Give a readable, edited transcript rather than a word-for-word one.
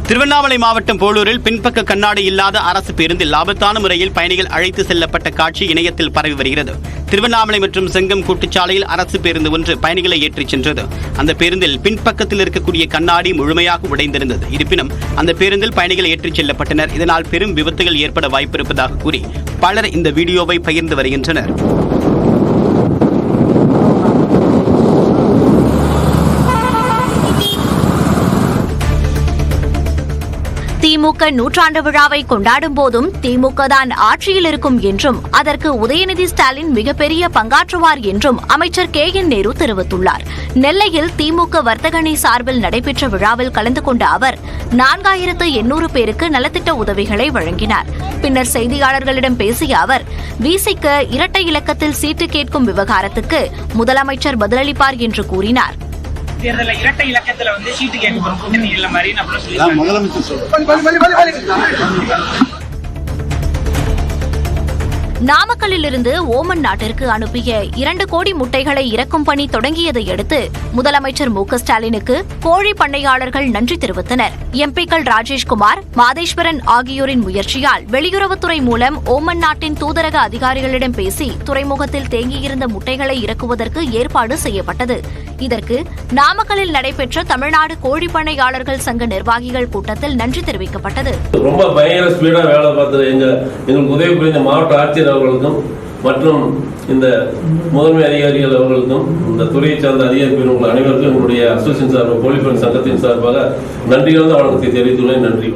திருவண்ணாமலை மாவட்டம் போலூரில் பின்பக்க கண்ணாடி இல்லாத அரசு பேருந்தில் ஆபத்தான முறையில் பயணிகள் அழைத்து செல்லப்பட்ட காட்சி இணையத்தில் பரவி வருகிறது. திருவண்ணாமலை மற்றும் செங்கம் கூட்டுச்சாலையில் அரசு பேருந்து ஒன்று பயணிகளை ஏற்றிச் சென்றது. அந்த பேருந்தில் பின்பக்கத்தில் இருக்கக்கூடிய கண்ணாடி முழுமையாக உடைந்திருந்தது. இருப்பினும் அந்த பேருந்தில் பயணிகள் ஏற்றிச் செல்லப்பட்டனர். இதனால் பெரும் விபத்துகள் ஏற்பட வாய்ப்பிருப்பதாக கூறி பலர் இந்த வீடியோவை பகிர்ந்து வருகின்றனர். திமுக நூற்றாண்டு விழாவை கொண்டாடும் போதும் திமுக தான் ஆட்சியில் இருக்கும் என்றும் அதற்கு உதயநிதி ஸ்டாலின் மிகப்பெரிய பங்காற்றுவார் என்றும் அமைச்சர் KN நேரு தெரிவித்துள்ளார். நெல்லையில் திமுக வர்த்தகணி சார்பில் நடைபெற்ற விழாவில் கலந்து கொண்ட அவர் 4800 பேருக்கு நலத்திட்ட உதவிகளை வழங்கினார். பின்னர் செய்தியாளர்களிடம் பேசிய அவர், விசிக்கு இரட்டை இலக்கத்தில் சீட்டு கேட்கும் விவகாரத்துக்கு முதலமைச்சர் பதிலளிப்பார் என்று கூறினார். தேர்தலில் இரட்டை இலக்கத்துல சீட்டு கேட்க கூட்டணி இல்ல மாதிரி நாமக்கல்லிலிருந்து ஓமன் நாட்டிற்கு அனுப்பிய 2 கோடி முட்டைகளை இறக்கும் பணி தொடங்கியதை அடுத்து முதலமைச்சர் ஸ்டாலினுக்கு கோழி பண்ணையாளர்கள் நன்றி தெரிவித்தனர். எம்பிக்கள் ராஜேஷ்குமார், மாதேஸ்வரன் ஆகியோரின் முயற்சியால் வெளியுறவுத்துறை மூலம் ஓமன் நாட்டின் தூதரக அதிகாரிகளிடம் பேசி துறைமுகத்தில் தேங்கியிருந்த முட்டைகளை இறக்குவதற்கு ஏற்பாடு செய்யப்பட்டது. இதற்கு நாமக்கல்லில் நடைபெற்ற தமிழ்நாடு கோழி பண்ணையாளர்கள் சங்க நிர்வாகிகள் கூட்டத்தில் நன்றி தெரிவிக்கப்பட்டது. ரொம்ப பயங்கர ஸ்பீடா வேலை பார்த்தது எங்களுக்கு உதவி புரிந்த மாவட்ட ஆட்சியர் அவர்களுக்கும் மற்றும் இந்த முதன்மை அதிகாரிகள் அவர்களுக்கும் இந்த துறையை சார்ந்த அதிகாரிகள் அனைவருக்கும் எங்களுடைய அசோசியேஷன் சார்பாக கோழி பண்ணை சங்கத்தின் சார்பாக நன்றிகள் வணக்கத்தை தெரிவித்துள்ளேன். நன்றி.